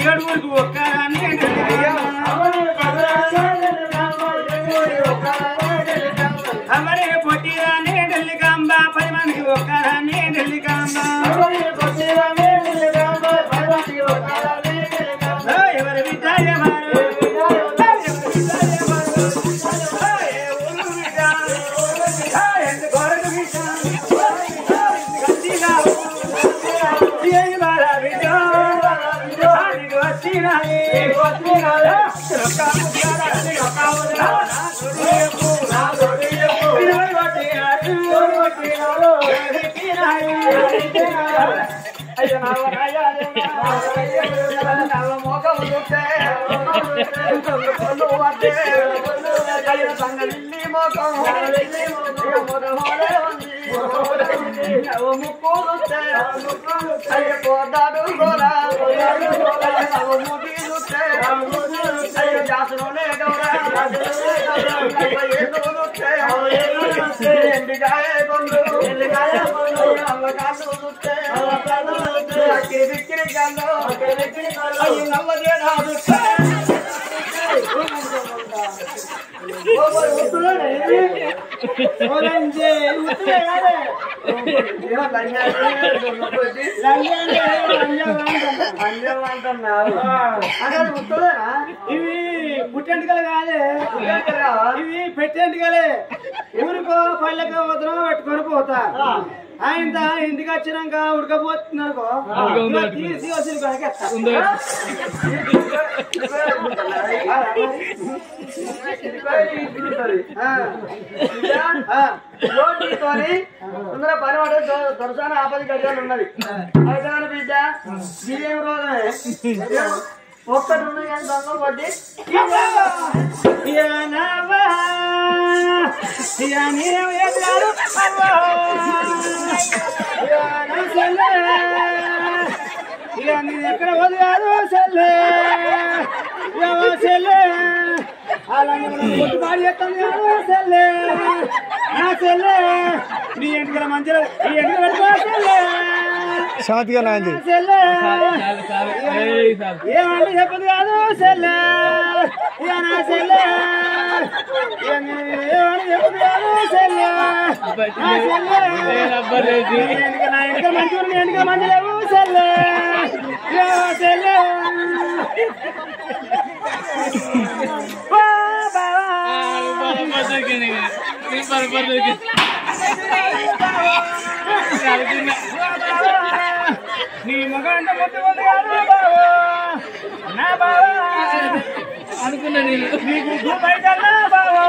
ఏడుగురికి ఒక్కరాని అమరే పొట్టిరాని ఢిల్లీకాంబ 10 మందికి ఒక్కరాని ఢిల్లీకాంబ ఎవరి విద్యాయమారు ఇవి పుట్టెంటుకలు కాదే ఇవి పెట్టెంటుకలే ఊరికో పళ్ళకో వద్రం పెట్టుకొని పోతా ఆయన ఇంటికి వచ్చినాక ఉడకపోతున్నారుకో తీసి వచ్చి తొందర పని పడే దొరసాన ఆపది గడియాలు ఉన్నది అయితే బిడ్డ మీరేం రోజే ఒక్కటి ఉన్నాయి కానీ దొంగ పట్టి ఎక్కడ వదిలారు సెల్లే సెల్లే అలాగే బాడీ ఎత్తాను సెల్లే నా సెల్లే నీ ఎంటికల మంచిగా ఈ ఎంటికల పెట్టుకో సెల్లే శాంతిగా నాంది ఏమంటే చెప్పదు కాదు సెల్లే నా సెల్లే ఏమని చెప్పదు కాదు సెల్లే నా ఎంటికల మంచిగా నీ ఎంటికల మంచి లేవు సెల్లే సెల్లే నీ మగంట మొత్తం నా బావా అనుకున్నా నేను నీకు బయట బావా